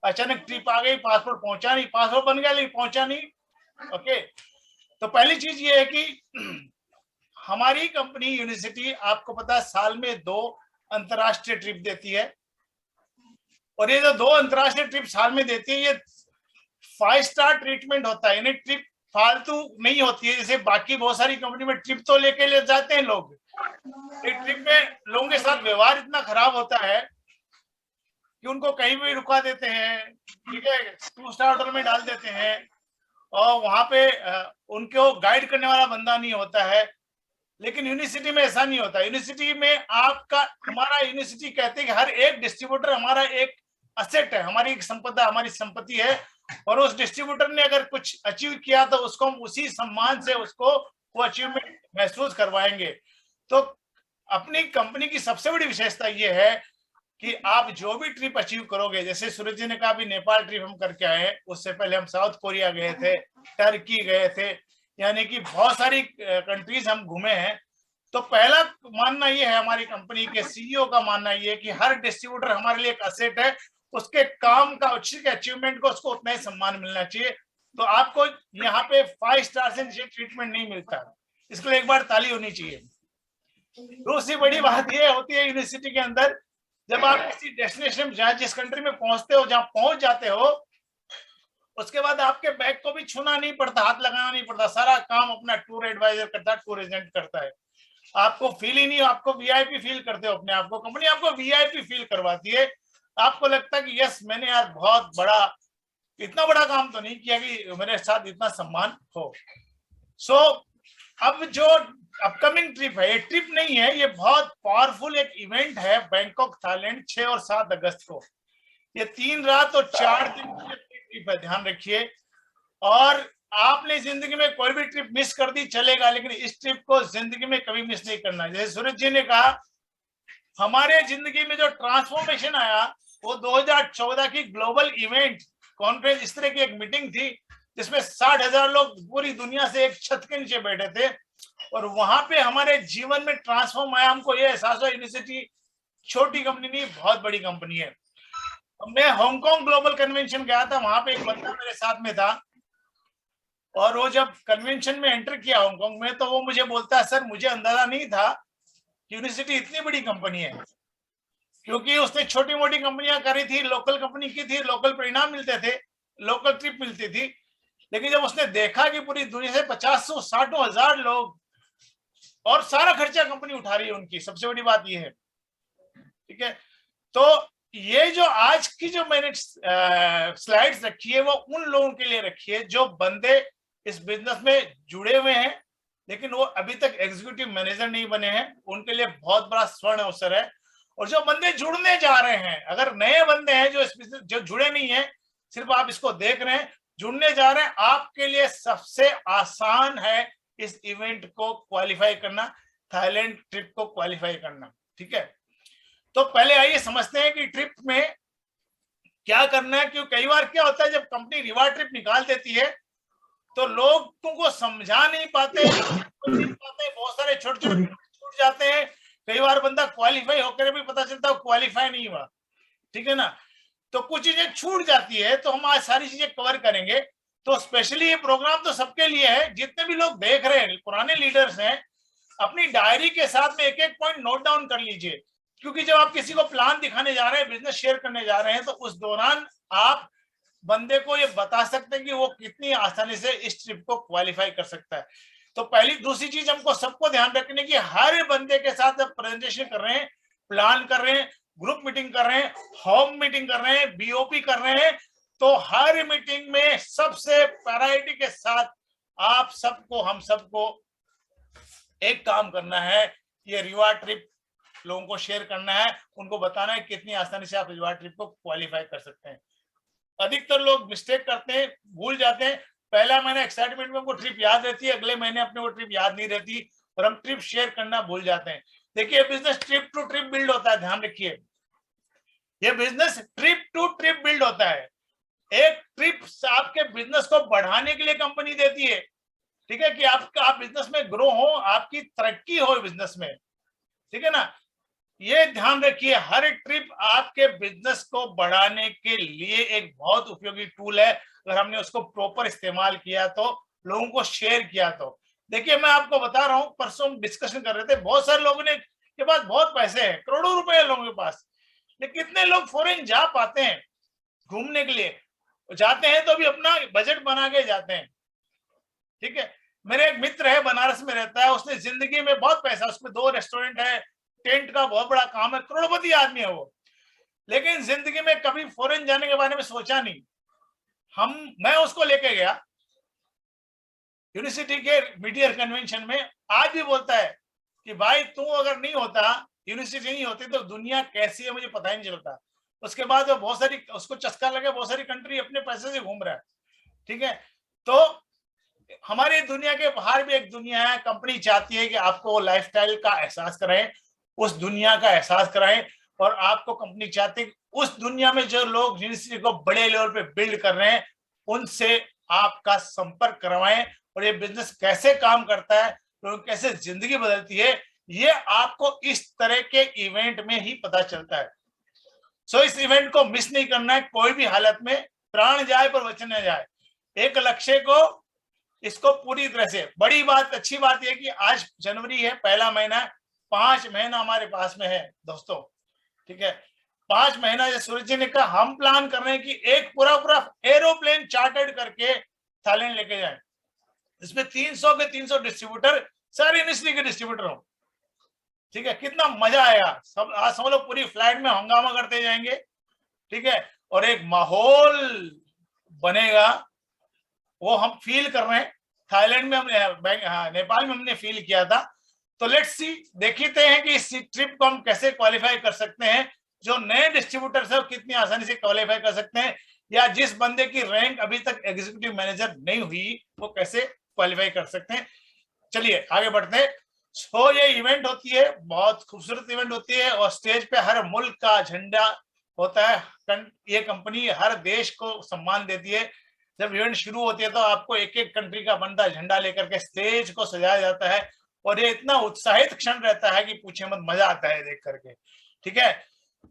अचानक ट्रिप आ गई, पासपोर्ट पहुंचा नहीं, पासपोर्ट बन गया लेकिन पहुंचा नहीं। ओके, तो पहली चीज ये है कि हमारी कंपनी यूनिवर्सिटी, आपको पता है, साल में 2 अंतरराष्ट्रीय ट्रिप देती है, और ये जो 2 अंतरराष्ट्रीय ट्रिप साल में देती है, ये 5 स्टार ट्रीटमेंट होता है, यानी ट्रिप फालतू नहीं होती है। जैसे बाकी बहुत सारी कंपनी में ट्रिप तो लेके ले जाते हैं लोग, एक ट्रिप में लोगों के साथ व्यवहार इतना खराब होता है कि उनको कहीं भी रुका देते हैं, ठीक है, 2 स्टार होटल में डाल देते हैं, और वहां पे उनको गाइड करने वाला बंदा नहीं होता है। लेकिन यूनिवर्सिटी में ऐसा नहीं होता। यूनिवर्सिटी में आपका, हमारा यूनिवर्सिटी कहते हैं कि हर एक डिस्ट्रीब्यूटर हमारा एक असेट है, हमारी एक संपदा, हमारी संपत्ति है, और उस डिस्ट्रीब्यूटर ने अगर कुछ अचीव किया तो उसको हम उसी सम्मान से उसको वो अचीवमेंट महसूस करवाएंगे। तो अपनी कंपनी की सबसे बड़ी विशेषता ये है कि आप जो भी ट्रिप अचीव करोगे, जैसे सूरज जी ने कहा भी नेपाल ट्रिप हम करके आए, उससे पहले हम साउथ कोरिया गए थे, टर्की गए थे, यानी कि बहुत सारी कंट्रीज हम घूमे हैं। तो पहला मानना ये है, हमारी कंपनी के सीईओ का मानना ये है कि हर डिस्ट्रीब्यूटर हमारे लिए एक असेट है, उसके काम का, उसके अचीवमेंट को उसको उतना ही सम्मान मिलना चाहिए। तो आपको यहाँ पे 5 स्टार से नीचे ट्रीटमेंट नहीं मिलता, इसके लिए एक बार ताली होनी चाहिए। दूसरी बड़ी बात ये होती है यूनिवर्सिटी के अंदर, जब आप किसी डेस्टिनेशन, जहाँ जिस कंट्री में पहुंचते हो, जहाँ पहुंच जाते हो, उसके बाद आपके बैग को भी छूना नहीं पड़ता, हाथ लगाना नहीं पड़ता, सारा काम अपना टूर एडवाइजर करता है, टूर एजेंट करता है। आपको फील ही नहीं, आपको वीआईपी फील करते हो अपने आप को, कंपनी आपको वीआईपी फील करवाती है। आपको लगता है कि यस, मैंने यार बहुत बड़ा, इतना बड़ा काम तो नहीं किया कि मेरे साथ इतना सम्मान हो। सो अब जो अपकमिंग ट्रिप है, ये ट्रिप नहीं है, ये बहुत पावरफुल एक इवेंट है, बैंकॉक थाईलैंड 6 और 7 अगस्त को। ये 3 रात और 4 दिन की ट्रिप है, ध्यान रखिए। और आपने जिंदगी में कोई भी ट्रिप मिस कर दी चलेगा, लेकिन इस ट्रिप को जिंदगी में कभी मिस नहीं करना। जैसे सूरज जी ने कहा, हमारे जिंदगी में जो ट्रांसफॉर्मेशन आया वो 2014 की ग्लोबल इवेंट कॉन्फ्रेंस, इस तरह की एक मीटिंग थी जिसमें 60,000 लोग पूरी दुनिया से एक छत के नीचे बैठे थे, और वहां पे हमारे जीवन में ट्रांसफॉर्म आया। हमको ये एहसास हुआ यूनिवर्सिटी छोटी कंपनी नहीं, बहुत बड़ी कंपनी है। मैं हांगकांग ग्लोबल कन्वेंशन गया था, वहां पे एक बंदा मेरे साथ में था, और वो जब कन्वेंशन में एंटर किया हांगकांग में, तो वो मुझे बोलता है, सर मुझे अंदाजा नहीं था कि यूनिवर्सिटी इतनी बड़ी कंपनी है, क्योंकि उसने छोटी मोटी कंपनियां करी थी, लोकल कंपनी की थी, लोकल परिणाम मिलते थे, लोकल ट्रिप मिलती थी। लेकिन जब उसने देखा कि पूरी दुनिया से 50-60 लोग, और सारा खर्चा कंपनी उठा रही है उनकी, सबसे बड़ी बात ये है, ठीक है। तो ये जो आज की जो मैंने स्लाइड्स रखी है, वो उन लोगों के लिए रखी है जो बंदे इस बिजनेस में जुड़े हुए हैं, लेकिन वो अभी तक एग्जीक्यूटिव मैनेजर नहीं बने हैं, उनके लिए बहुत बड़ा स्वर्ण अवसर है। और जो बंदे जुड़ने जा रहे हैं, अगर नए बंदे हैं जो इस बिजनेस, जो जुड़े नहीं है, सिर्फ आप इसको देख रहे हैं, जुड़ने जा रहे हैं, आपके लिए सबसे आसान है इस इवेंट को क्वालिफाई करना, थाईलैंड ट्रिप को क्वालिफाई करना, ठीक है। तो पहले आइए समझते हैं कि ट्रिप में क्या करना है। क्योंकि कई बार क्या होता है, जब कंपनी रिवार्ड ट्रिप निकाल देती है तो लोगों को समझा नहीं पाते, बहुत सारे छोटे छोटे छूट जाते हैं। कई बार बंदा क्वालिफाई होकर भी पता चलता है क्वालिफाई नहीं हुआ, ठीक है ना। तो कुछ चीजें छूट जाती है, तो हम आज सारी चीजें कवर करेंगे। तो स्पेशली ये प्रोग्राम तो सबके लिए है, जितने भी लोग देख रहे हैं, पुराने लीडर्स हैं, अपनी डायरी के साथ में एक एक पॉइंट नोट डाउन कर लीजिए, क्योंकि जब आप किसी को प्लान दिखाने जा रहे हैं, बिजनेस शेयर करने जा रहे हैं, तो उस दौरान आप बंदे को ये बता सकते हैं कि वो कितनी आसानी से इस ट्रिप को क्वालिफाई कर सकता है। तो पहली, दूसरी चीज हमको सबको ध्यान रखने की, हर बंदे के साथ जब प्रेजेंटेशन कर रहे हैं, प्लान कर रहे हैं, ग्रुप मीटिंग कर रहे हैं, होम मीटिंग कर रहे हैं, बीओपी कर रहे हैं, तो हर मीटिंग में सबसे प्रायोरिटी के साथ आप सबको, हम सबको एक काम करना है, ये रिवार्ड ट्रिप लोगों को शेयर करना है, उनको बताना है कितनी आसानी से आप रिवार्ड ट्रिप को क्वालिफाई कर सकते हैं। अधिकतर लोग मिस्टेक करते हैं, भूल जाते हैं। पहला महीना एक्साइटमेंट में उनको ट्रिप याद रहती है, अगले महीने अपने वो ट्रिप याद नहीं रहती, और हम ट्रिप शेयर करना भूल जाते हैं। देखिए, business trip to trip build होता है, ध्यान रखिए, ये business trip to trip build होता है। एक ट्रिप आपके बिजनेस को बढ़ाने के लिए कंपनी देती है, ठीक है, कि आप बिजनेस में ग्रो हो, आपकी तरक्की हो बिजनेस में, ठीक है ना। ये ध्यान रखिए, हर ट्रिप आपके बिजनेस को बढ़ाने के लिए एक बहुत उपयोगी टूल है, अगर हमने उसको प्रॉपर इस्तेमाल किया तो, लोगों को शेयर किया तो। देखिए मैं आपको बता रहा हूं, परसों हम डिस्कशन कर रहे थे, बहुत सारे लोगों ने के पास बहुत पैसे हैं, करोड़ों रुपए है लोगों के पास, लेकिन कितने लोग फॉरेन जा पाते हैं घूमने के लिए? जाते हैं तो भी अपना बजट बना के जाते हैं, ठीक है। मेरे एक मित्र है, बनारस में रहता है, उसने जिंदगी में बहुत पैसा, उसमें 2 रेस्टोरेंट है, टेंट का बहुत बड़ा काम है, करोड़पति आदमी है वो, लेकिन जिंदगी में कभी फॉरेन जाने के बारे में सोचा नहीं। मैं उसको लेके गया यूनिवर्सिटी के मीडिया कन्वेंशन में, आज भी बोलता है कि भाई तू अगर नहीं होता, यूनिवर्सिटी नहीं होती तो दुनिया कैसी है मुझे पता ही नहीं चलता। उसके बाद वो बहुत सारी, उसको चस्का लगे, बहुत सारी कंट्री अपने पैसे से घूम रहा है, ठीक है। तो हमारी दुनिया के बाहर भी एक दुनिया है, कंपनी चाहती है कि आपको लाइफस्टाइल का एहसास कराएं, उस दुनिया का एहसास कराएं, और आपको कंपनी चाहती है उस दुनिया में जो लोग यूनिवर्सिटी को बड़े लेवल पे बिल्ड कर रहे हैं उनसे आपका संपर्क करवाएं, और ये बिजनेस कैसे काम करता है, लोगों की कैसे जिंदगी बदलती है, ये आपको इस तरह के इवेंट में ही पता चलता है। सो इस इवेंट को मिस नहीं करना है कोई भी हालत में, प्राण जाए पर वचन न जाए। एक लक्ष्य को, इसको पूरी तरह से, बड़ी बात, अच्छी बात यह कि आज जनवरी है, पहला महीना है, 5 महीना हमारे पास में है दोस्तों, ठीक है। 5 महीना, जैसे सूरज जी ने कहा, हम प्लान कर रहे हैं कि एक पूरा एरोप्लेन चार्टर्ड करके थाईलैंड लेके जाए, इसमें 300 के 300 डिस्ट्रीब्यूटर, सारी यूनिवर्सिटी के डिस्ट्रीब्यूटर हो, ठीक है। कितना मजा आएगा, सब आज सब लोग पूरी फ्लाइट में हंगामा करते जाएंगे, ठीक है, और एक माहौल बनेगा, वो हम फील कर रहे हैं। थाईलैंड में हमने, नेपाल में हमने फील किया था। तो लेट्स सी, देखते हैं कि इस ट्रिप को हम कैसे क्वालिफाई कर सकते हैं, जो नए डिस्ट्रीब्यूटर्स है वो कितनी आसानी से क्वालिफाई कर सकते हैं, या जिस बंदे की रैंक अभी तक एग्जीक्यूटिव मैनेजर नहीं हुई वो कैसे क्वालिफाई कर सकते हैं। चलिए आगे बढ़ते हैं। सो ये इवेंट होती है, बहुत खूबसूरत इवेंट होती है, और स्टेज पे हर मुल्क का झंडा होता है। ये कंपनी हर देश को सम्मान देती है। जब इवेंट शुरू होती है तो आपको एक एक कंट्री का बंदा झंडा लेकर के स्टेज को सजाया जाता है, और ये इतना उत्साहित क्षण रहता है कि पूछे मत, मजा आता है देख करके, ठीक है।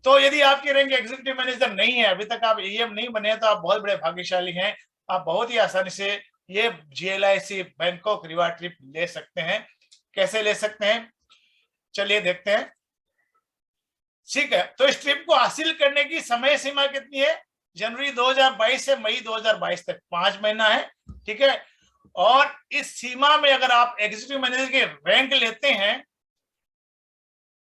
तो यदि आपकी रैंक एग्जीक्यूटिव मैनेजर नहीं है, अभी तक आप एएम नहीं बने, तो आप बहुत बड़े भाग्यशाली हैं। आप बहुत ही आसानी से ये GLIC बैंकॉक रिवार्ड ट्रिप ले सकते हैं। कैसे ले सकते हैं, चलिए देखते हैं, ठीक है। तो इस ट्रिप को हासिल करने की समय सीमा कितनी है? जनवरी 2022 से मई 2022 तक 5 महीना है, ठीक है। और इस सीमा में अगर आप एग्जीक्यूटिव मैनेजर के रैंक लेते हैं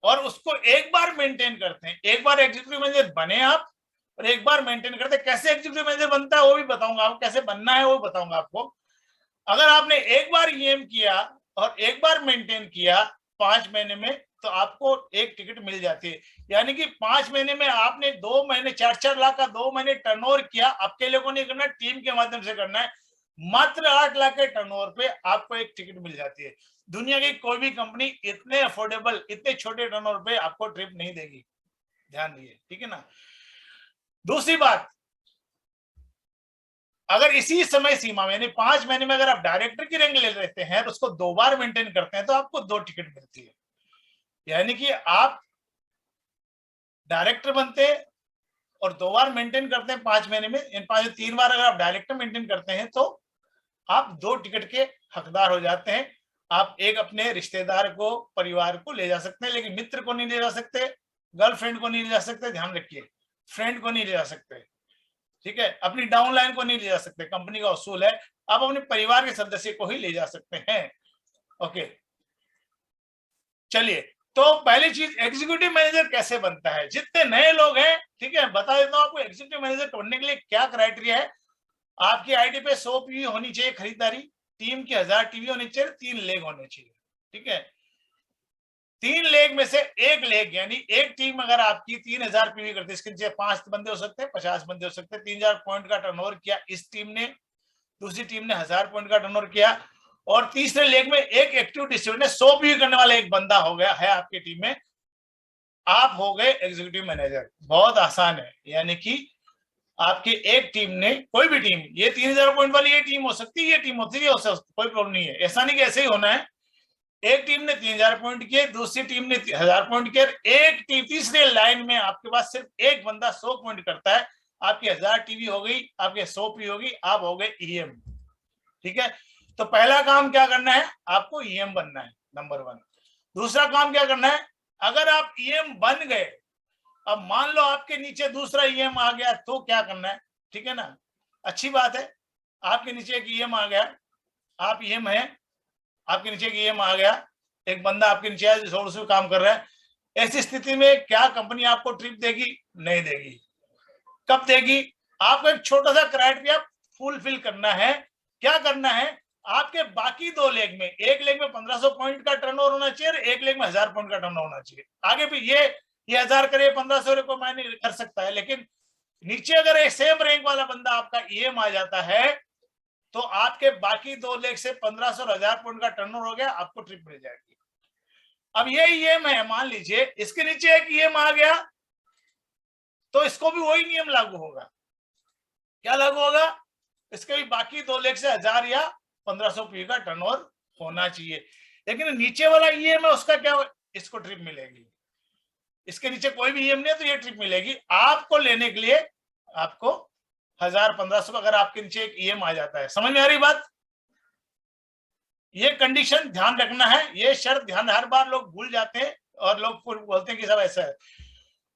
और उसको एक बार मेंटेन करते हैं, एक बार एग्जीक्यूटिव मैनेजर बने आप और एक बार मेंटेन करते हैं। कैसे एग्जीक्यूटिव मैनेजर बनता है वो भी बताऊंगा आपको, कैसे बनना है वो बताऊंगा आपको। अगर आपने एक बार ईएम किया और एक बार मेंटेन किया 5 महीने में, तो आपको एक टिकट मिल जाती है। यानी कि 5 महीने में आपने 2 महीने 4-4 लाख का 2 महीने टर्नओवर किया, अकेले को नहीं करना, टीम के माध्यम से करना है। मात्र 8 लाख के टर्नओवर पे आपको एक टिकट मिल जाती है। दुनिया की कोई भी कंपनी इतने अफोर्डेबल, इतने छोटे टर्नओवर पे आपको ट्रिप नहीं देगी, ध्यान दीजिए, ठीक है ना। दूसरी बात, अगर इसी समय सीमा में 5 महीने में अगर आप डायरेक्टर की रैंक ले लेते हैं तो उसको 2 बार मेंटेन करते हैं तो आपको 2 टिकट मिलती है। यानी कि आप डायरेक्टर बनते हैं और 2 बार मेंटेन करते हैं 5 महीने में, इन 3 बार अगर आप डायरेक्टर मेंटेन करते हैं तो आप 2 टिकट के हकदार हो जाते हैं। आप एक अपने रिश्तेदार को, परिवार को ले जा सकते हैं, लेकिन मित्र को नहीं ले जा सकते, गर्लफ्रेंड को नहीं ले जा सकते, ध्यान रखिए, फ्रेंड को नहीं ले जा सकते, ठीक है। अपनी डाउनलाइन को नहीं ले जा सकते, कंपनी का उसूल है, आप अपने परिवार के सदस्य को ही ले जा सकते हैं। ओके, चलिए, तो पहली चीज, एग्जीक्यूटिव मैनेजर कैसे बनता है। जितने नए लोग हैं, ठीक है, बता देता हूं आपको एग्जीक्यूटिव मैनेजर बनने के लिए क्या क्राइटेरिया है। आपकी आईडी पे 100 पीवी होनी चाहिए खरीदारी, टीम की 1000 टीवी होनी चाहिए, 3 लेग होने चाहिए, ठीक है। 3 लेग में से 1 लेग, यानी एक टीम अगर आपकी 3000 पीवी करती है, इसके नीचे 5 बंदे हो सकते हैं, 50 बंदे हो सकते हैं, 3000 पॉइंट का टर्नओवर किया इस टीम ने, दूसरी टीम ने 1000 पॉइंट का टर्नओवर किया, और तीसरे लेग में एक एक्टिव डिस्ट्रीब्यूटर ने 100 पीवी करने वाला एक बंदा हो गया है आपकी टीम में, आप हो गए एग्जीक्यूटिव मैनेजर। बहुत आसान है, यानी कि आपकी एक टीम ने, कोई भी टीम, ये 3000 पॉइंट वाली ये टीम हो सकती है, ये टीम होती है, कोई प्रॉब्लम नहीं है। ऐसा नहीं कि ऐसे ही होना है, एक टीम ने 3000 पॉइंट किए, दूसरी टीम ने 1000 पॉइंट किए, एक टीम तीसरे लाइन में आपके पास सिर्फ एक बंदा 100 पॉइंट करता है, आपकी 1000 टीवी हो गई, आपके 100 पी होगी, आप हो गए ईएम। ठीक है, तो पहला काम क्या करना है, आपको ईएम बनना है, नंबर 1। दूसरा काम क्या करना है, अगर आप ईएम बन गए, अब मान लो आपके नीचे दूसरा ईएम आ गया, तो क्या करना है, ठीक है ना, अच्छी बात है, आपके नीचे एक ईएम आ गया, आप ईएम है, आपके नीचे एक ईएम आ गया, एक बंदा आपके नीचे है जो 100 काम कर रहा है, ऐसी स्थिति में क्या कंपनी आपको ट्रिप देगी? नहीं देगी। कब देगी? आपको एक छोटा सा क्राइटेरिया फुलफिल करना है। क्या करना है, आपके बाकी 2 लेग में, एक लेग में 1500 पॉइंट का टर्नओवर होना चाहिए, एक लेग में 1000 पॉइंट का टर्नओवर होना चाहिए। आगे भी ये 1000 करे 1500 को मायने कर सकता है, लेकिन नीचे अगर एक सेम रैंक वाला बंदा आपका ईएम आ जाता है, तो आपके बाकी 2 लेग से 1500 और 1000 पॉइंट का टर्नओवर हो गया, आपको ट्रिप मिल जाएगी। अब ये ईएम है, मान लीजिए इसके नीचे एक ईएम आ गया, तो इसको भी वही नियम लागू होगा। क्या लागू होगा? इसके भी बाकी 2 लेग से 1000 या 1500 पी का टर्नओवर होना चाहिए, लेकिन नीचे वाला ईएम है उसका क्या, इसको ट्रिप मिलेगी। इसके नीचे कोई भी ईएम नहीं है तो ये ट्रिप मिलेगी आपको। लेने के लिए आपको 1000 1500 अगर आपके नीचे एक ईएम आ जाता है। समझ में आ रही बात? ये कंडीशन ध्यान रखना है, ये शर्त ध्यान, हर बार लोग भूल जाते हैं और लोग बोलते हैं कि सब ऐसा है।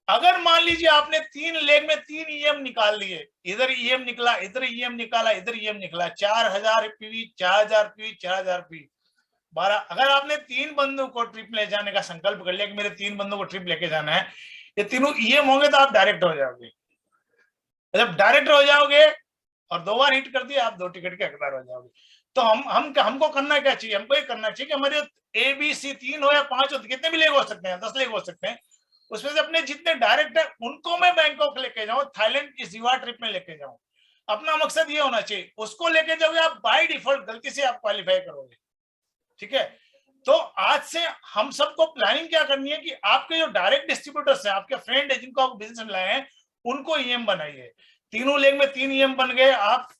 अगर मान लीजिए आपने 3 लेग में 3 ईएम निकाल लिए, इधर ईएम निकला, इधर ईएम निकाला, इधर ईएम निकला, 4000 पीवी, 4000 पीवी, 4000 पीवी 12। अगर आपने 3 बंदों को ट्रिप ले जाने का संकल्प कर लिया कि मेरे 3 बंदों को ट्रिप लेके जाना है, ये तीनों ईएम होंगे, तो आप डायरेक्ट हो जाओगे। जब डायरेक्ट हो जाओगे और 2 बार हिट कर दिया, आप 2 टिकट के हकदार हो जाओगे। तो हमको करना क्या चाहिए? हमको ये करना चाहिए कि हमारे ए बी सी 3 हो या 5 हो, कितने भी लेग हो सकते हैं, 10 लेग हो सकते हैं, उसमें से अपने जितने डायरेक्ट है उनको मैं बैंकॉक लेके जाऊं, थाईलैंड की जीवा ट्रिप में लेके जाऊं। अपना मकसद ये होना चाहिए, उसको लेके जाओगे आप बाय डिफॉल्ट गलती से आप क्वालिफाई करोगे। ठीक है, तो आज से हम सबको प्लानिंग क्या करनी है कि आपके जो डायरेक्ट डिस्ट्रीब्यूटर्स हैं, आपके फ्रेंड है जिनको आप बिजनेस में लाए हैं, उनको ईएम बनाइए। तीनों लेग में 3 ईएम बन गए, आप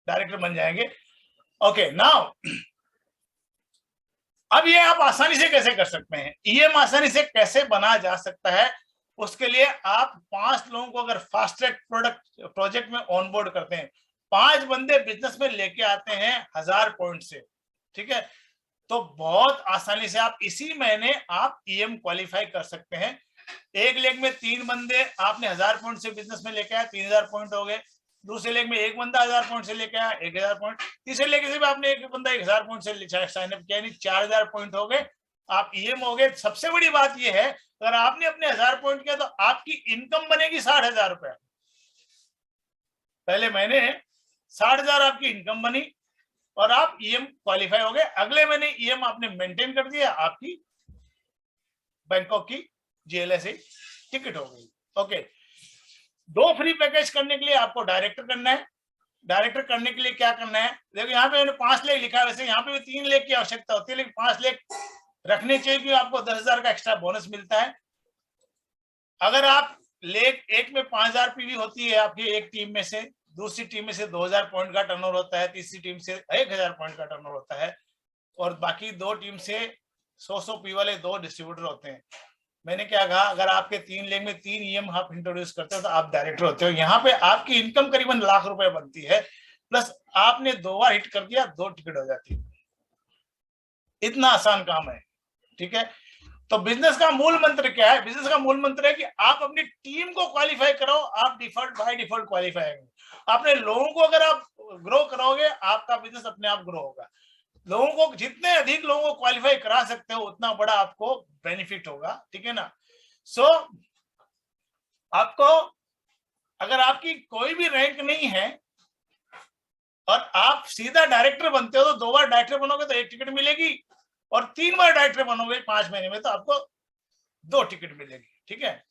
डायरेक्टर बन जाएंगे। ओके, नाउ अब ये आप आसानी से कैसे कर सकते हैं, ईएम आसानी से कैसे बना जा सकता है? उसके लिए आप 5 लोगों को अगर फास्ट ट्रैक प्रोजेक्ट में ऑनबोर्ड करते हैं, 5 बंदे बिजनेस में लेके आते हैं 1000 पॉइंट से, ठीक है, तो बहुत आसानी से आप इसी महीने आप ईएम क्वालिफाई कर सकते हैं। एक लेग में 3 बंदे आपने 1000 पॉइंट से बिजनेस में लेके आए, 3000 पॉइंट हो गए। दूसरे लेग में एक बंदा 1000 पॉइंट से लेके आया, 1000 पॉइंट। तीसरे लेग से भी आपने एक बंदा 1000 पॉइंट से साइन अप किया, यानी 4000 पॉइंट हो गए, आप ईएम हो गए। सबसे बड़ी बात यह है, अगर आपने अपने 1000 पॉइंट किया तो आपकी इनकम बनेगी 60,000 रुपया। पहले महीने 60,000 आपकी इनकम बनी और आप ईएम क्वालिफाई हो गए। अगले महीने ईएम आपने मेंटेन कर दिया, आपकी बैंकॉक की जीएलएसए टिकट हो गई। ओके, 2 फ्री पैकेज करने के लिए आपको डायरेक्टर करना है। डायरेक्टर करने के लिए क्या करना है, देखो यहाँ पे मैंने 5 लेग लिखा है, वैसे यहाँ पे भी 3 लेग की आवश्यकता होती है, लेकिन 5 लेग रखने चाहिए कि आपको 10,000 का एक्स्ट्रा बोनस मिलता है। अगर आप लेग 1 में 5000 पीवी होती है आपकी एक टीम में से, दूसरी टीम में से 2000 पॉइंट का टर्नओवर होता है, तीसरी टीम से 1000 पॉइंट का टर्नओवर होता है, और बाकी 2 टीम से 100 पी वाले 2 डिस्ट्रीब्यूटर होते हैं। मैंने क्या कहा, अगर आपके 3 लेग में 3 ईएम आप इंट्रोड्यूस करते हो तो आप डायरेक्टर होते हो। यहाँ पे आपकी इनकम करीबन लाख रुपए बनती है, प्लस आपने 2 बार हिट कर दिया, 2 टिकट हो जाती है। इतना आसान काम है। ठीक है, तो बिजनेस का मूल मंत्र क्या है? बिजनेस का मूल मंत्र है कि आप अपनी टीम को क्वालिफाई करो, आप डिफॉल्ट बाय डिफॉल्ट क्वालिफाई होंगे। अपने लोगों को अगर आप ग्रो करोगे, आपका बिजनेस अपने आप ग्रो होगा। लोगों को जितने अधिक लोगों को क्वालिफाई करा सकते हो उतना बड़ा आपको बेनिफिट होगा। ठीक है ना? सो आपको अगर आपकी कोई भी रैंक नहीं है और आप सीधा डायरेक्टर बनते हो, तो 2 बार डायरेक्टर बनोगे तो 1 टिकट मिलेगी, और 3 बार डायरेक्टर बनोगे 5 महीने में तो आपको 2 टिकट मिलेगी। ठीक है,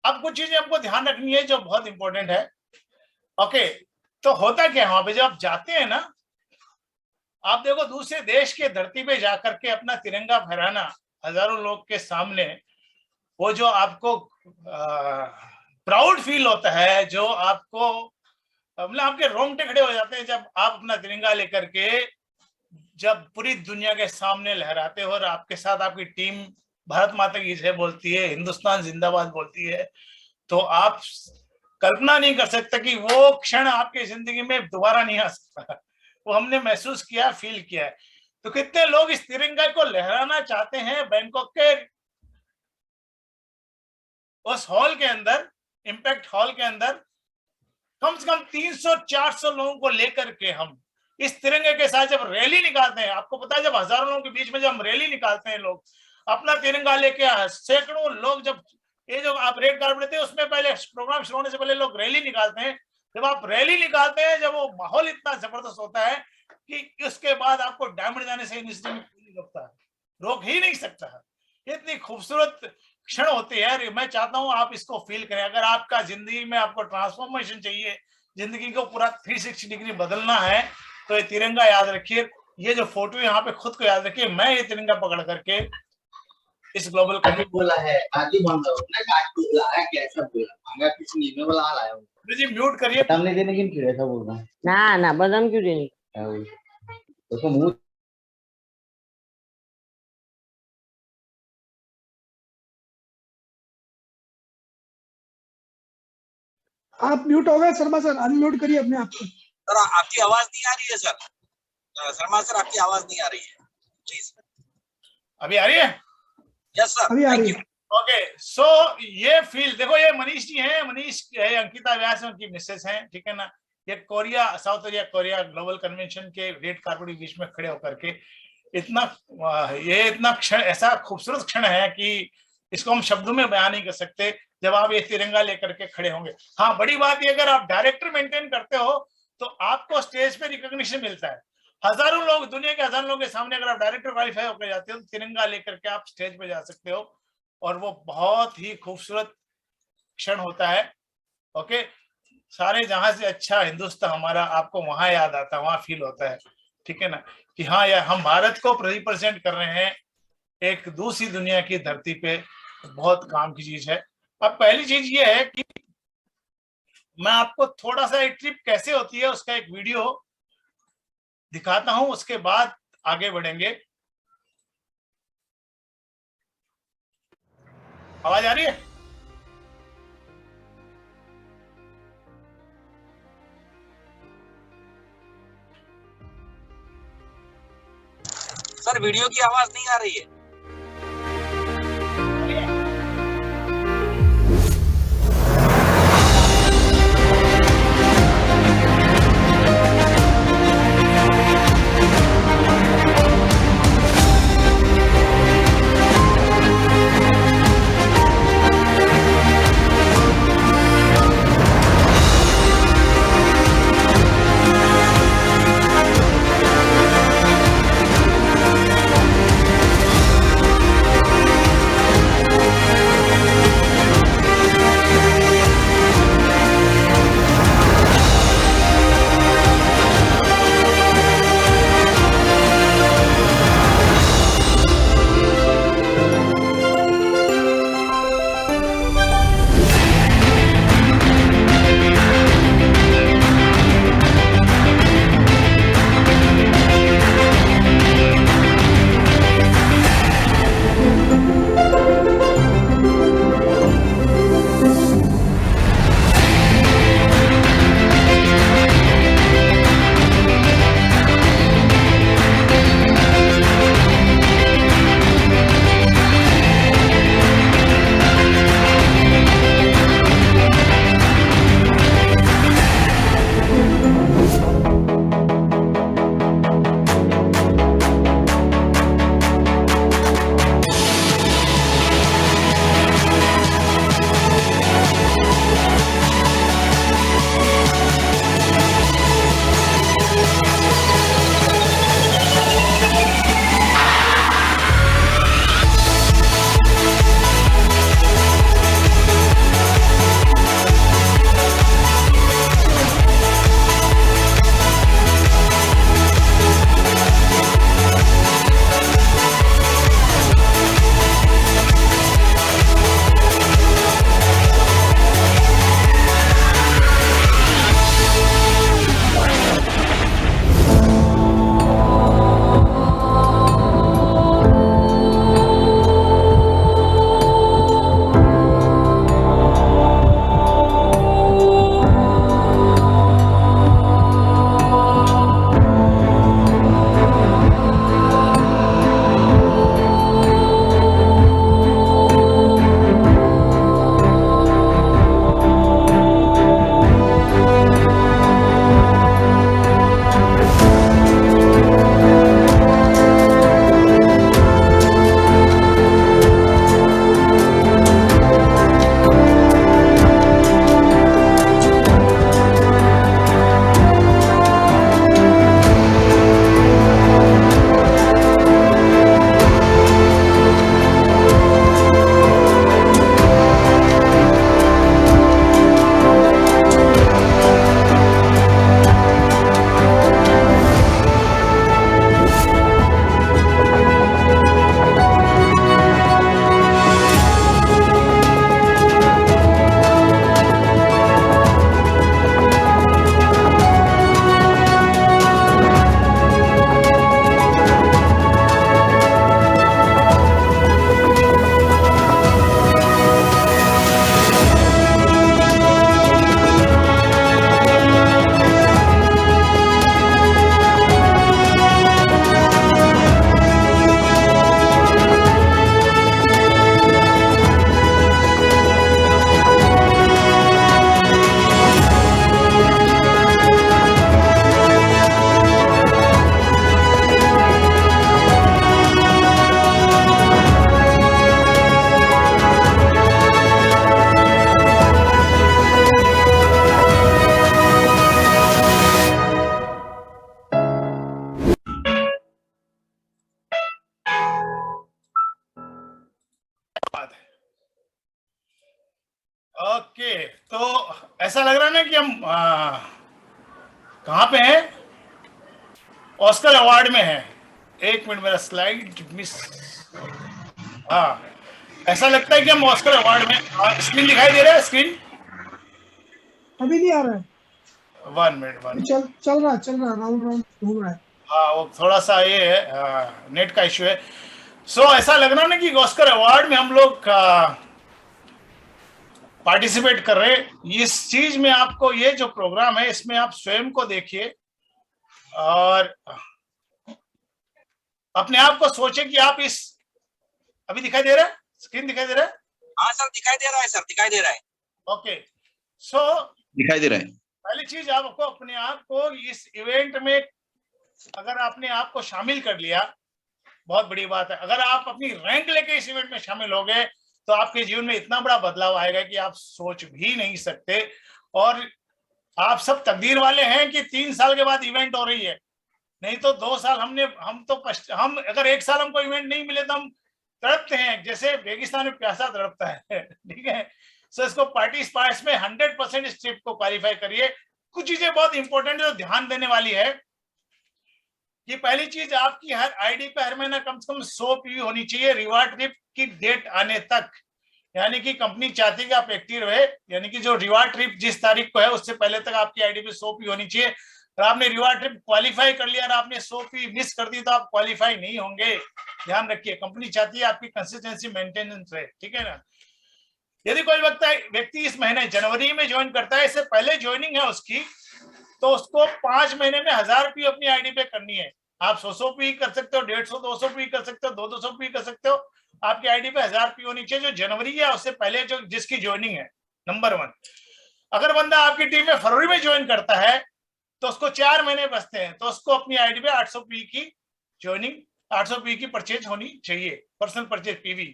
अब कुछ चीजें आपको ध्यान रखनी है जो बहुत इंपॉर्टेंट है। ओके, तो होता क्या है, वहां पे जब आप जाते हैं ना, आप देखो दूसरे देश के धरती पे जाकर के अपना तिरंगा फहराना हजारों लोग के सामने, वो जो आपको प्राउड फील होता है, जो आपको मतलब आपके रोंगटे खड़े हो जाते हैं जब आप अपना तिरंगा लेकर के जब पूरी दुनिया के सामने लहराते हो और आपके साथ आपकी टीम भारत माता की जय बोलती है, हिंदुस्तान जिंदाबाद बोलती है, तो आप कल्पना नहीं कर सकते कि वो क्षण आपकी जिंदगी में दोबारा नहीं आ सकता। वो हमने महसूस किया, फील किया है। तो कितने लोग इस तिरंगा को लहराना चाहते हैं बैंकॉक के उस हॉल के अंदर, इंपैक्ट हॉल के अंदर कम से कम 300-400 लोगों को लेकर के हम इस तिरंगे के साथ जब रैली निकालते हैं, आपको पता है जब हजारों लोगों के बीच में जब हम रैली निकालते हैं, लोग अपना तिरंगा लेके सैकड़ों लोग, जब ये जो आप रेड कार्पेट देते हैं उसमें पहले प्रोग्राम शुरू होने से पहले लोग रैली निकालते हैं, जब आप रैली निकालते हैं, जब वो माहौल इतना जबरदस्त होता है कि उसके बाद आपको डायमंड जाने से यूनिवर्सिटी में कोई नहीं रोकता है, रोक ही नहीं सकता है। इतनी खूबसूरत क्षण होती है। मैं चाहता हूं आप इसको फील करें। अगर आपका जिंदगी में आपको ट्रांसफॉर्मेशन चाहिए, जिंदगी को पूरा 360 डिग्री बदलना है, तो ये तिरंगा याद रखिए। ये जो फोटो यहाँ पे खुद को याद रखिए, मैं ये तिरंगा पकड़ करके इस ग्लोबल बोला है आदि बंदा बोला है, कैसा बोला मांगा किसी ने मैं बोला लाया हूं जी, म्यूट करिए। सामने देने की क्यों ऐसा बोल रहा है? ना ना बदाम क्यों देने? उसको मुंह आप म्यूट हो गए शर्मा सर, अनम्यूट करिए अपने आप को। सर आपकी आवाज नहीं आ रही है सर। शर्मा सर आपकी आवाज नहीं आ रही है, प्लीज। अभी आ रही है? यस सर, अभी आ रही है। ओके, सो ये फील देखो, ये मनीष जी हैं, मनीष है, अंकिता व्यास उनकी मिसेस हैं, ठीक है ना। ये Korea, south Korea global convention के रेड कार्पेट के बीच में खड़े होकर के इतना क्षण, ऐसा खूबसूरत क्षण है कि इसको हम शब्दों में बयान नहीं कर सकते। जब आप ये तिरंगा लेकर के खड़े होंगे, हाँ बड़ी बात ये, अगर आप डायरेक्टर मेंटेन करते हो तो आपको स्टेज पे रिकॉग्निशन मिलता है। हजारों लोग, दुनिया के हजारों लोगों के सामने अगर आप डायरेक्टर क्वालिफाई होकर जाते हो तो तिरंगा लेकर के आप स्टेज पे जा सकते हो, और वो बहुत ही खूबसूरत क्षण होता है। ओके, सारे जहां से अच्छा हिंदुस्तान हमारा आपको वहां याद आता है, वहां फील होता है, ठीक है ना, कि हाँ यार हम भारत को रिप्रेजेंट कर रहे हैं एक दूसरी दुनिया की धरती पे। बहुत काम की चीज है। अब पहली चीज ये है कि मैं आपको थोड़ा सा एक ट्रिप कैसे होती है उसका एक वीडियो दिखाता हूं, उसके बाद आगे बढ़ेंगे। आवाज आ रही है? सर वीडियो की आवाज नहीं आ रही है। ओके, तो ऐसा लग रहा है ना कि हम कहाँ पे हैं? ऑस्कर अवार्ड में है। एक मिनट, मेरा स्लाइड मिस। हाँ, ऐसा लगता है कि हम ऑस्कर अवार्ड में। स्क्रीन दिखाई दे रहा है? स्क्रीन अभी नहीं आ रहा है, 1 मिनट, 1 ये मिनट। चल रहा है, राउंड राउंड घूम रहा है। हाँ, वो थोड़ा सा ये है, नेट का इश्यू है। सो ऐसा लग रहा है ना कि ऑस्कर अवार्ड में हम लोग पार्टिसिपेट कर रहे हैं। इस चीज में आपको, ये जो प्रोग्राम है इसमें आप स्वयं को देखिए और अपने आप को सोचे कि आप इस, अभी दिखाई दे रहा है? स्क्रीन दिखाई दे रहा है? हाँ सर, दिखाई दे रहा है सर, दिखाई दे रहा है। ओके, सो दिखाई दे रहा है। पहली चीज, आपको अपने आप को इस इवेंट में, अगर आपने आपको शामिल कर लिया, बहुत बड़ी बात है। अगर आप अपनी रैंक लेके इस इवेंट में शामिल हो गए तो आपके जीवन में इतना बड़ा बदलाव आएगा कि आप सोच भी नहीं सकते। और आप सब तकदीर वाले हैं कि 3 साल के बाद इवेंट हो रही है, नहीं तो 2 साल हम अगर 1 साल हमको इवेंट नहीं मिले तो हम तड़पते हैं, जैसे रेगिस्तान में प्यासा तड़पता है। ठीक है, सो इसको पार्टिसिपेंट्स में 100% इस ट्रिप को क्वालिफाई करिए। कुछ चीजें बहुत इंपॉर्टेंट जो ध्यान देने वाली है कि पहली चीज, आपकी हर आईडी पे हर महीना कम से कम 100 पीवी होनी चाहिए रिवार्ड ट्रिप की डेट आने तक। यानी कि कंपनी चाहती है कि आप एक्टिव रहे, यानी कि जो रिवार्ड ट्रिप जिस तारीख को है उससे पहले तक आपकी आईडी पे 100 पी होनी चाहिए। और आपने रिवार्ड ट्रिप क्वालिफाई कर लिया और आपने 100 पी मिस कर दी तो आप क्वालिफाई नहीं होंगे। ध्यान रखिए, कंपनी चाहती है आपकी कंसिस्टेंसी मेंटेनेंस रहे, ठीक है ना। यदि कोई व्यक्ति इस महीने जनवरी में ज्वाइन करता है, इससे पहले ज्वाइनिंग है उसकी, तो उसको 5 महीने में 1000 पी अपनी आईडी पे करनी है। आप 100 पी कर सकते हो, 150, 200 पी कर सकते हो, 200 पी कर सकते हो। आपकी आईडी पे 1000 पी होनी चाहिए जो जनवरी है उससे पहले जो जिसकी ज्वाइनिंग है, नंबर 1। अगर बंदा आपकी टीम में फरवरी में ज्वाइन करता है तो उसको 4 महीने बचते हैं, तो उसको अपनी आईडी पे 800 पी की ज्वाइनिंग, 800 पी की परचेज होनी चाहिए, पर्सनल परचेज पीवी।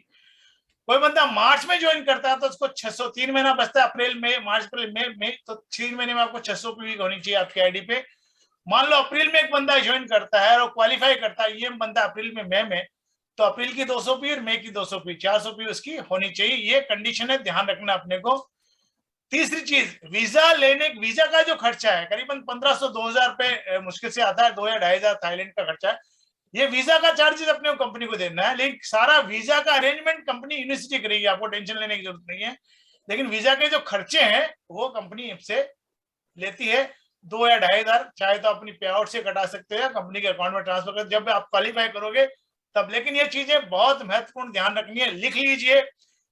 कोई बंदा मार्च में ज्वाइन करता है तो उसको 600, 3 महीना बचता है, अप्रैल में, मार्च, अप्रैल, मई, तो 3 महीने में आपको 600 पीवी होनी चाहिए आपकी आईडी पे। मान लो अप्रैल में एक बंदा ज्वाइन करता है और क्वालिफाई करता है, ये बंदा अप्रैल में, मई में, तो अप्रैल की 200 पी और मई की 200 पी, 400 पी उसकी होनी चाहिए। ये कंडीशन है, ध्यान रखना अपने को। तीसरी चीज, वीजा का जो खर्चा है करीबन 1500 2000 रुपए मुश्किल से आता है, 2 या 2500 थाईलैंड का खर्चा है। ये वीजा का चार्जेस अपने को कंपनी को देना है, लेकिन सारा वीजा का अरेंजमेंट कंपनी यूनिवर्सिटी करेगी, आपको टेंशन लेने की जरूरत नहीं है। लेकिन वीजा के जो खर्चे हैं वो कंपनी से लेती है, 2 या 2500, चाहे तो अपनी पे आउट से कटा सकते हैं, कंपनी के अकाउंट में ट्रांसफर कर, जब आप क्वालिफाई करोगे तब। लेकिन ये चीजें बहुत महत्वपूर्ण ध्यान रखनी है, लिख लीजिए।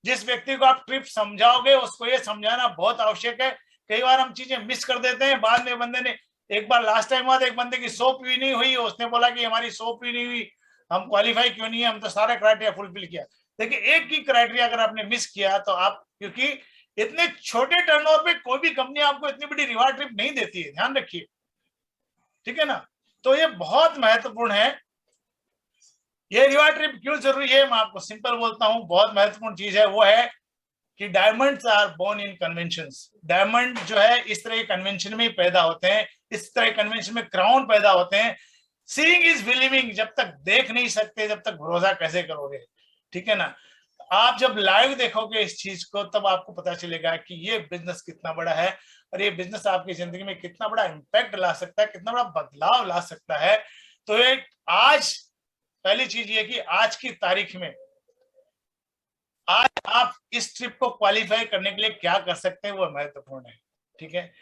जिस व्यक्ति को आप ट्रिप समझाओगे उसको ये समझाना बहुत आवश्यक है। कई बार हम चीजें मिस कर देते हैं, बाद में बंदे ने, एक बार लास्ट टाइम बाद एक बंदे की 100 पी नहीं हुई, उसने बोला कि हमारी 100 पी नहीं हुई, हम क्वालिफाई क्यों नहीं है, हम तो सारे क्राइटेरिया फुलफिल किया। देखिए, एक की क्राइटेरिया अगर आपने मिस किया तो आप, क्योंकि इतने छोटे टर्नओवर पे कोई भी कंपनी आपको इतनी बड़ी रिवार्ड ट्रिप नहीं देती है, ध्यान रखिए, ठीक है ना। तो ये बहुत महत्वपूर्ण है। ये रिवार्ड ट्रिप क्यों जरूरी है, मैं आपको सिंपल बोलता हूं। बहुत महत्वपूर्ण चीज है, वो है कि diamonds are born in conventions. Diamond जो है इस तरह के कन्वेंशन में पैदा होते हैं, इस तरह के कन्वेंशन में क्राउन पैदा होते हैं। सीइंग इज बिलीविंग, जब तक देख नहीं सकते जब तक भरोसा कैसे करोगे, ठीक है ना। आप जब लाइव देखोगे इस चीज को तब आपको पता चलेगा कि ये बिजनेस कितना बड़ा है और ये बिजनेस आपकी जिंदगी में कितना बड़ा इंपैक्ट ला सकता है, कितना बड़ा बदलाव ला सकता है। तो एक आज पहली चीज ये कि आज की तारीख में आज आप इस ट्रिप को क्वालिफाई करने के लिए क्या कर सकते हैं वो महत्वपूर्ण है, ठीक है।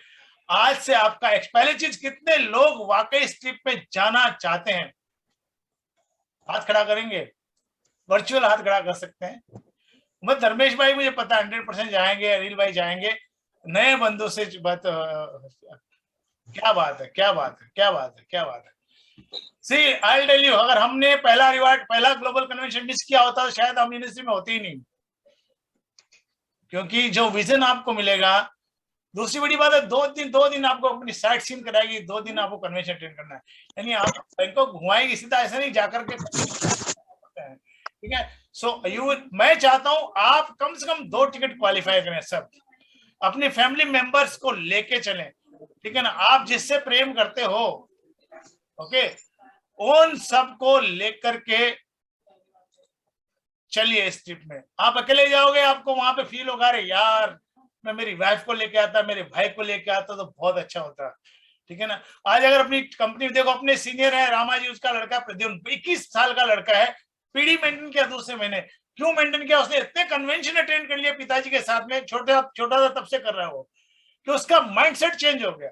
आज से आपका पहली चीज, कितने लोग वाकई इस ट्रिप में जाना चाहते हैं, हाथ खड़ा करेंगे, वर्चुअल हाथ खड़ा कर सकते हैं। मैं धर्मेश भाई, मुझे पता 100% जाएंगे, अनिल भाई जाएंगे, नए बंदों से बात। क्या बात है, क्या बात है, क्या बात है, क्या बात है। सी आई टेल यू, अगर हमने पहला ग्लोबल कन्वेंशन मिस किया होता तो शायद हम यूनिवर्सिटी में होते ही नहीं, क्योंकि जो विजन आपको मिलेगा। दूसरी बड़ी बात है, 2 दिन आपको अपनी साइट सीन कराएगी, 2 दिन आपको कन्वेंशन अटेंड करना है, यानी आप बैंकॉक घुमाएगी सीधा, ऐसा नहीं जाकर के, ठीक है। सो मैं चाहता हूं आप कम से कम 2 टिकट क्वालिफाई करें, सब अपने फैमिली मेंबर्स को लेके चलें, ठीक है ना। आप जिससे प्रेम करते हो, ओके, उन सबको लेकर के चलिए इस ट्रिप में। आप अकेले जाओगे, आपको वहां पे फील होगा, अरे यार मैं मेरी वाइफ को लेके आता, मेरे भाई को लेके आता तो बहुत अच्छा होता। ठीक है ना। आज अगर अपनी कंपनी देखो, अपने सीनियर है रामा जी, उसका लड़का प्रद्युम्न 21 साल का लड़का है, पीडी मेंटेन किया दूसरे महीने। क्यों मेंटेन किया? उसने इतने कन्वेंशन अटेंड कर लिए पिताजी के साथ में, छोटा था तब से कर रहा है वो, कि उसका माइंडसेट चेंज हो गया।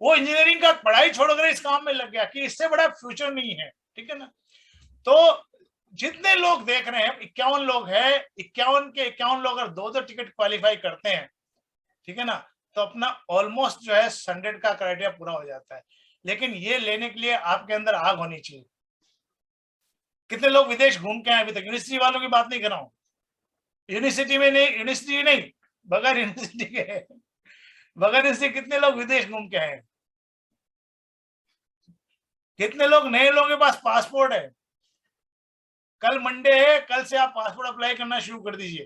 वो इंजीनियरिंग का पढ़ाई छोड़कर इस काम में लग गया कि इससे बड़ा फ्यूचर नहीं है। ठीक है ना। तो जितने लोग देख रहे हैं, 51 लोग हैं, 51 के 51 लोग अगर 2-2 टिकट क्वालिफाई करते हैं, ठीक है ना, तो अपना ऑलमोस्ट जो है 100 का क्राइटेरिया पूरा हो जाता है। लेकिन ये लेने के लिए आपके अंदर आग होनी चाहिए। कितने लोग विदेश घूम के आए अभी तक? यूनिवर्सिटी वालों की बात नहीं कर रहा हूं, यूनिवर्सिटी में नहीं, यूनिवर्सिटी नहीं, बगैर यूनिवर्सिटी के, बगैर यूनिवर्सिटी कितने लोग विदेश घूम के आए? कितने लोग नए लोगों के पास पासपोर्ट है? कल मंडे है, कल से आप पासपोर्ट अप्लाई करना शुरू कर दीजिए,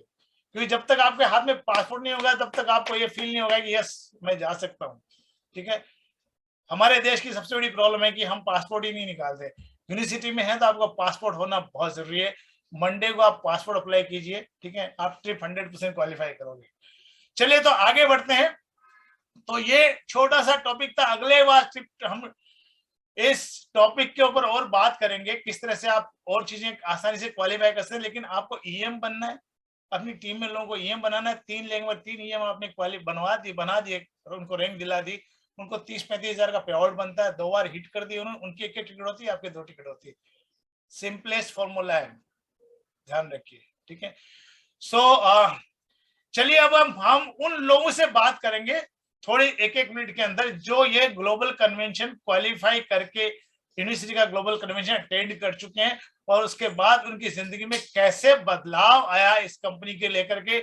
क्योंकि जब तक आपके हाथ में पासपोर्ट नहीं होगा तब तक आपको ये फील नहीं होगा कि यस मैं जा सकता हूँ। ठीक है। हमारे देश की सबसे बड़ी प्रॉब्लम है कि हम पासपोर्ट ही नहीं निकालते। यूनिवर्सिटी में है तो आपको पासपोर्ट होना बहुत जरूरी है। मंडे को आप पासपोर्ट अप्लाई कीजिए। ठीक है, आप ट्रिप 100% क्वालिफाई करोगे। चलिए तो आगे बढ़ते हैं। तो ये छोटा सा टॉपिक था। अगले बार ट्रिप हम इस टॉपिक के ऊपर और बात करेंगे, किस तरह से आप और चीजें आसानी से क्वालिफाई कर सकते हैं। लेकिन आपको ईएम बनना है, अपनी टीम में लोगों को ईएम बनाना है। 3 लेंगे, 3 ईएम आपने बना दिए, उनको रैंक दिला दी, उनको 30-35 हजार का पे आउट बनता है। 2 बार हिट कर दिए उन्होंने, उनकी 1 टिकट होती है, आपके 2 टिकट होती है। सिंपलेस्ट फॉर्मूला है, ध्यान रखिए। ठीक है। सो चलिए अब हम उन लोगों से बात करेंगे थोड़ी 1-1 मिनट के अंदर, जो ये ग्लोबल कन्वेंशन क्वालिफाई करके यूनिवर्सिटी का ग्लोबल कन्वेंशन अटेंड कर चुके हैं, और उसके बाद उनकी जिंदगी में कैसे बदलाव आया इस कंपनी के लेकर के,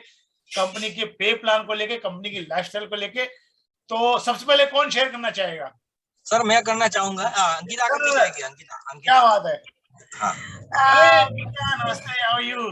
कंपनी के पे प्लान को लेके, कंपनी की लाइफस्टाइल को लेके। तो सबसे पहले कौन शेयर करना चाहेगा? सर मैं करना चाहूंगा। अंकिता करनी चाहेगी। अंकिता क्या बात है। हाँ। नमस्ते, हाउ आर यू?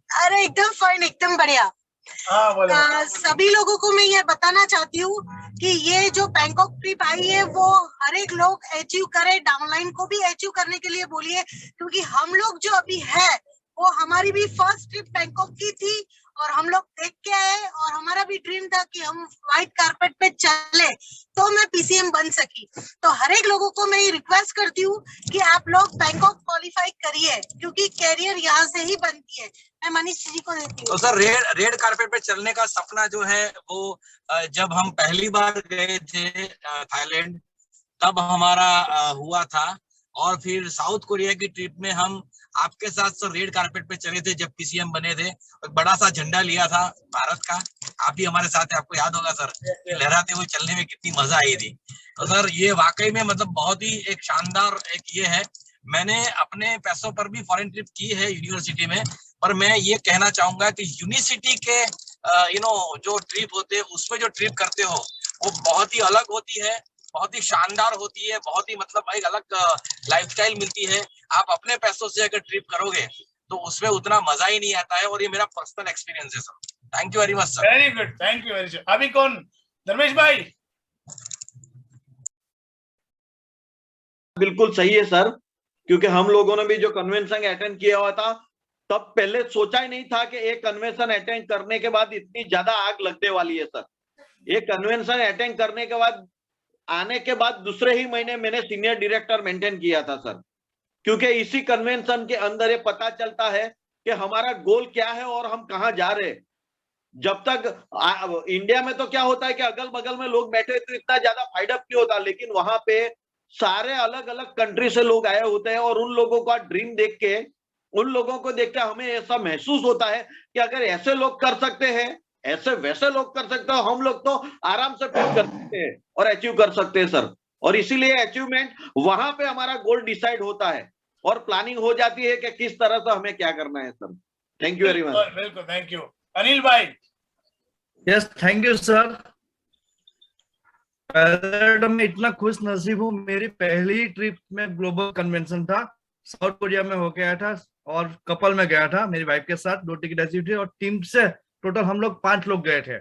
अरे एकदम फाइन, एकदम बढ़िया। हाँ बोलो। सभी लोगों को मैं ये बताना चाहती हूँ कि ये जो बैंकॉक ट्रिप आई है वो हर एक लोग अचीव करे, डाउनलाइन को भी अचीव करने के लिए बोलिए, क्योंकि हम लोग जो अभी है वो हमारी भी फर्स्ट ट्रिप बैंकॉक की थी और हम लोग देख के आए, और हमारा भी ड्रीम था कि हम व्हाइट कारपेट पे चले तो मैं पीसीएम बन सकी। तो हर एक लोगों को मैं ये रिक्वेस्ट करती हूँ कि आप लोग बैंकॉक क्वालिफाई करिए, क्योंकि कैरियर यहाँ से ही बनती है। मैं मनीष जी को देती हूँ। तो सर रेड कारपेट पे चलने का सपना जो है वो जब हम पहली बार गए थे थाईलैंड तब हमारा हुआ था, और फिर साउथ कोरिया की ट्रिप में हम आपके साथ सर रेड कारपेट पे चले थे जब पीसीएम बने थे, एक बड़ा सा झंडा लिया था भारत का। आप भी हमारे साथ है, आपको याद होगा सर, लहराते हुए चलने में कितनी मजा आई थी। तो सर ये वाकई में मतलब बहुत ही एक शानदार एक ये है। मैंने अपने पैसों पर भी फॉरेन ट्रिप की है यूनिवर्सिटी में, पर मैं ये कहना चाहूंगा कि यूनिवर्सिटी के जो ट्रिप होते हैं उसमें जो ट्रिप करते हो वो बहुत ही अलग होती है, बहुत ही शानदार होती है, बहुत ही मतलब एक अलग लाइफस्टाइल मिलती है। आप अपने पैसों से अगर ट्रिप करोगे तो उसमें उतना मजा ही नहीं आता है, और ये मेरा पर्सनल एक्सपीरियंस है sir. Thank you very much sir. Very good, thank you very much. अभी कौन? धर्मेश भाई। बिल्कुल सही है सर, क्योंकि हम लोगों ने भी जो कन्वेंशन अटेंड किया हुआ था तब पहले सोचा ही नहीं था कि एक कन्वेंशन अटेंड करने के बाद इतनी ज्यादा आग लगने वाली है सर। ये कन्वेंशन अटेंड करने के बाद आने के बाद दूसरे ही महीने मैंने सीनियर डायरेक्टर मेंटेन किया था सर, क्योंकि इसी कन्वेंशन के अंदर ये पता चलता है कि हमारा गोल क्या है और हम कहाँ जा रहे हैं। जब तक इंडिया में तो क्या होता है कि अगल बगल में लोग बैठे तो इतना ज्यादा फाइडअप नहीं होता, लेकिन वहां पे सारे अलग अलग कंट्री से लोग आए होते हैं, और उन लोगों का ड्रीम देख के, उन लोगों को देख के हमें ऐसा महसूस होता है कि अगर ऐसे लोग कर सकते हैं, ऐसे वैसे लोग कर सकते हो, हम लोग तो आराम से फिट कर सकते हैं और अचीव कर सकते हैं सर। और इसीलिए अचीवमेंट वहां पे हमारा गोल डिसाइड होता है और प्लानिंग हो जाती है कि किस तरह से हमें क्या करना है sir. Thank you very much. बिल्कुल, थैंक यू। अनिल भाई। Yes, thank you sir. मैं इतना खुश नसीब हूँ, मेरी पहली ट्रिप में ग्लोबल कन्वेंशन था, साउथ कोरिया में होके आया था और कपल में गया था मेरी वाइफ के साथ। 2 टिकट ऐसी थी और टीम से टोटल हम लोग 5 लोग गए थे।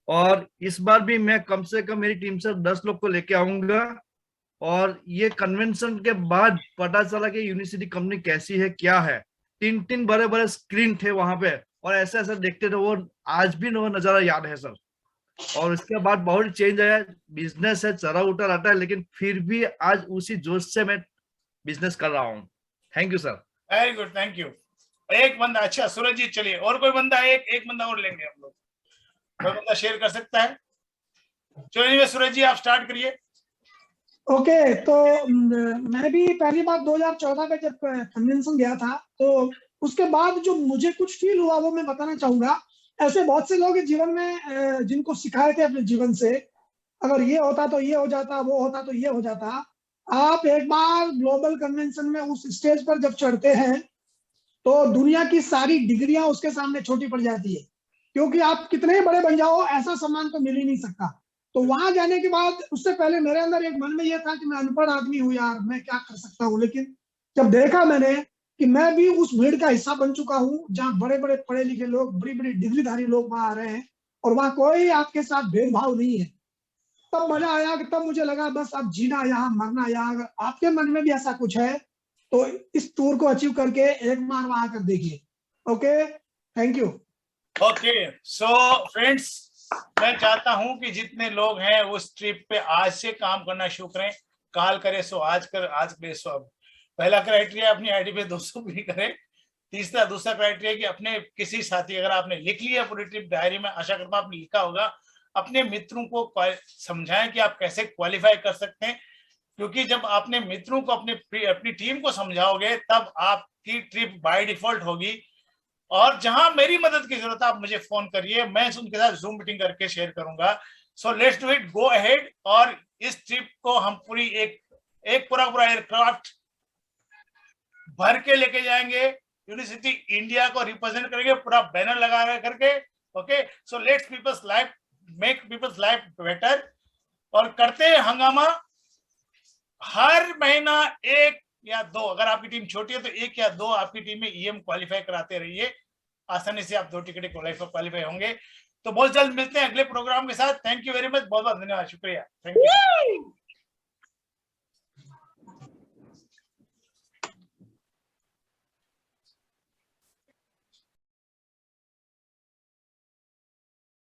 और इस बार भी मैं कम से कम मेरी टीम से 10 लोग को लेके आऊंगा। और ये कन्वेंशन के बाद पता चला कि यूनिवर्सिटी कंपनी कैसी है, क्या है। 3 बड़े बड़े स्क्रीन थे वहां पे और ऐसे ऐसे देखते थे, वो आज भी वो नजारा याद है सर। और उसके बाद बहुत चेंज आया। बिजनेस है, चढ़ाव उतार आता है, लेकिन फिर भी आज उसी जोश से मैं बिजनेस कर रहा हूँ। Thank you sir. Very good, thank you. एक बंदा, अच्छा सूरज जी, चलिए और कोई बंदा, एक बंदा और लेंगे हम लोग। कोई बंदा शेयर कर सकता है? चलिए सूरज जी आप स्टार्ट करिए। ओके, तो मैं भी पहली बार 2014 में जब कन्वेंशन गया था, तो उसके बाद जो मुझे कुछ फील हुआ वो मैं बताना चाहूंगा। ऐसे बहुत से लोग जीवन में जिनको सिखाए थे अपने जीवन से, अगर ये होता तो ये हो जाता, वो होता तो ये हो जाता। आप एक बार ग्लोबल कन्वेंशन में उस स्टेज पर जब चढ़ते हैं तो दुनिया की सारी डिग्रियां उसके सामने छोटी पड़ जाती है, क्योंकि आप कितने बड़े बन जाओ ऐसा सम्मान तो मिल ही नहीं सकता। तो वहां जाने के बाद, उससे पहले मेरे अंदर एक मन में यह था कि मैं अनपढ़ आदमी हूँ यार, मैं क्या कर सकता हूँ। लेकिन जब देखा मैंने कि मैं भी उस भीड़ का हिस्सा बन चुका हूँ जहाँ बड़े बड़े पढ़े लिखे लोग, बड़ी बड़ी डिग्रीधारी लोग वहां आ रहे हैं और वहां कोई आपके साथ भेदभाव नहीं है, तब मजा आया। कि तब मुझे लगा बस अब जीना यहाँ, मरना यहाँ। अगर आपके मन में भी ऐसा कुछ है तो इस टूर को अचीव करके एक बार वहां कर देखिए। Okay, thank you. Okay, so friends, मैं चाहता हूं कि जितने लोग हैं उस ट्रिप पे आज से काम करना शुरू करें। काल करे सो आज कर, आज करे सो अब। पहला क्राइटेरिया अपनी आईडी पे 200 भी करें। दूसरा क्राइटेरिया कि अपने किसी साथी, अगर आपने लिख लिया पूरी ट्रिप डायरी में, आशा करता हूं आपने लिखा होगा, अपने मित्रों को समझाएं कि आप कैसे क्वालिफाई कर सकते हैं। क्योंकि जब आपने मित्रों को, अपनी टीम को समझाओगे, तब आपकी ट्रिप बाय डिफॉल्ट होगी। और जहां मेरी मदद की जरूरत है आप मुझे फोन करिए, मैं उनके साथ जूम मीटिंग करके शेयर करूंगा। So let's do it, go ahead. और इस ट्रिप को हम पूरी एक पूरा एयरक्राफ्ट भर के लेके जाएंगे, यूनिवर्सिटी इंडिया को रिप्रेजेंट करेंगे, पूरा बैनर लगा करके। Okay, so let's people's life, make people's life better. और करते हैं हंगामा। हर महीना 1 या 2, अगर आपकी टीम छोटी है तो 1 या 2 आपकी टीम में ईएम क्वालिफाई कराते रहिए। आसानी से आप 2 टिकट क्वालिफाई होंगे। तो बहुत जल्द मिलते हैं अगले प्रोग्राम के साथ। थैंक यू वेरी मच, बहुत बहुत धन्यवाद, शुक्रिया, थैंक यू।